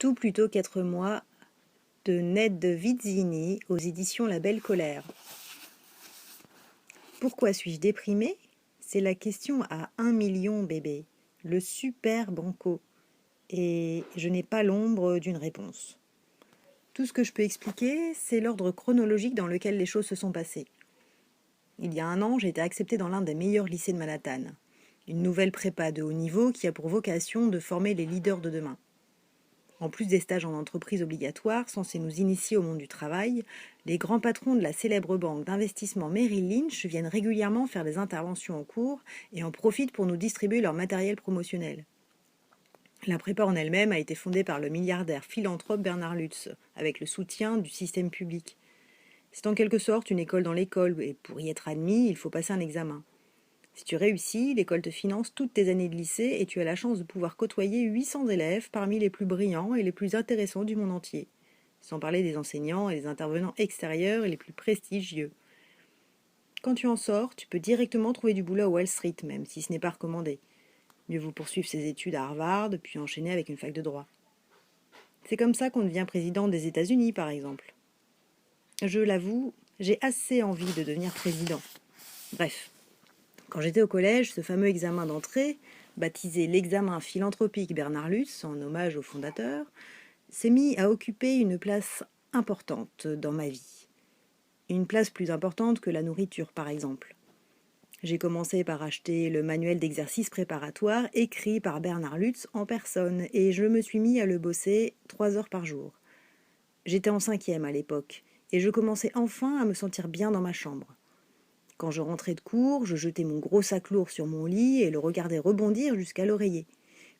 Tout plutôt qu'être moi de Ned Vizzini aux éditions La Belle Colère. Pourquoi suis-je déprimée? C'est la question à 1 million, bébé. Le super banco. Et je n'ai pas l'ombre d'une réponse. Tout ce que je peux expliquer, c'est l'ordre chronologique dans lequel les choses se sont passées. Il y a 1 an, j'ai été acceptée dans l'un des meilleurs lycées de Manhattan. Une nouvelle prépa de haut niveau qui a pour vocation de former les leaders de demain. En plus des stages en entreprise obligatoires censés nous initier au monde du travail, les grands patrons de la célèbre banque d'investissement Merrill Lynch viennent régulièrement faire des interventions en cours et en profitent pour nous distribuer leur matériel promotionnel. La prépa en elle-même a été fondée par le milliardaire philanthrope Bernard Lutz, avec le soutien du système public. C'est en quelque sorte une école dans l'école, et pour y être admis, il faut passer un examen. Si tu réussis, l'école te finance toutes tes années de lycée et tu as la chance de pouvoir côtoyer 800 élèves parmi les plus brillants et les plus intéressants du monde entier, sans parler des enseignants et des intervenants extérieurs et les plus prestigieux. Quand tu en sors, tu peux directement trouver du boulot à Wall Street, même si ce n'est pas recommandé. Mieux vaut poursuivre ses études à Harvard, puis enchaîner avec une fac de droit. C'est comme ça qu'on devient président des États-Unis, par exemple. Je l'avoue, j'ai assez envie de devenir président. Bref. Quand j'étais au collège, ce fameux examen d'entrée, baptisé l'examen philanthropique Bernard Lutz, en hommage au fondateur, s'est mis à occuper une place importante dans ma vie. Une place plus importante que la nourriture, par exemple. J'ai commencé par acheter le manuel d'exercice préparatoire écrit par Bernard Lutz en personne et je me suis mis à le bosser 3 heures par jour. J'étais en 5e à l'époque et je commençais enfin à me sentir bien dans ma chambre. Quand je rentrais de cours, je jetais mon gros sac lourd sur mon lit et le regardais rebondir jusqu'à l'oreiller.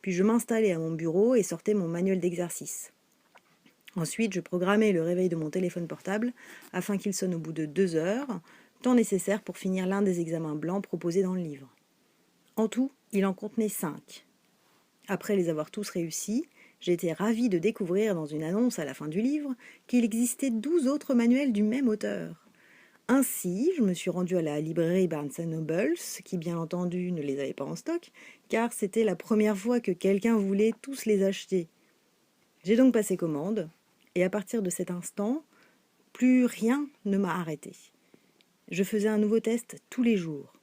Puis je m'installais à mon bureau et sortais mon manuel d'exercice. Ensuite, je programmais le réveil de mon téléphone portable afin qu'il sonne au bout de 2 heures, temps nécessaire pour finir l'un des examens blancs proposés dans le livre. En tout, il en contenait 5. Après les avoir tous réussis, j'étais ravie de découvrir dans une annonce à la fin du livre qu'il existait 12 autres manuels du même auteur. Ainsi, je me suis rendue à la librairie Barnes & Noble, qui bien entendu ne les avait pas en stock, car c'était la première fois que quelqu'un voulait tous les acheter. J'ai donc passé commande, et à partir de cet instant, plus rien ne m'a arrêté. Je faisais un nouveau test tous les jours.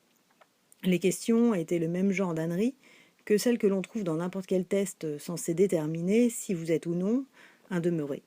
Les questions étaient le même genre d'ânerie que celles que l'on trouve dans n'importe quel test censé déterminer si vous êtes ou non un demeuré.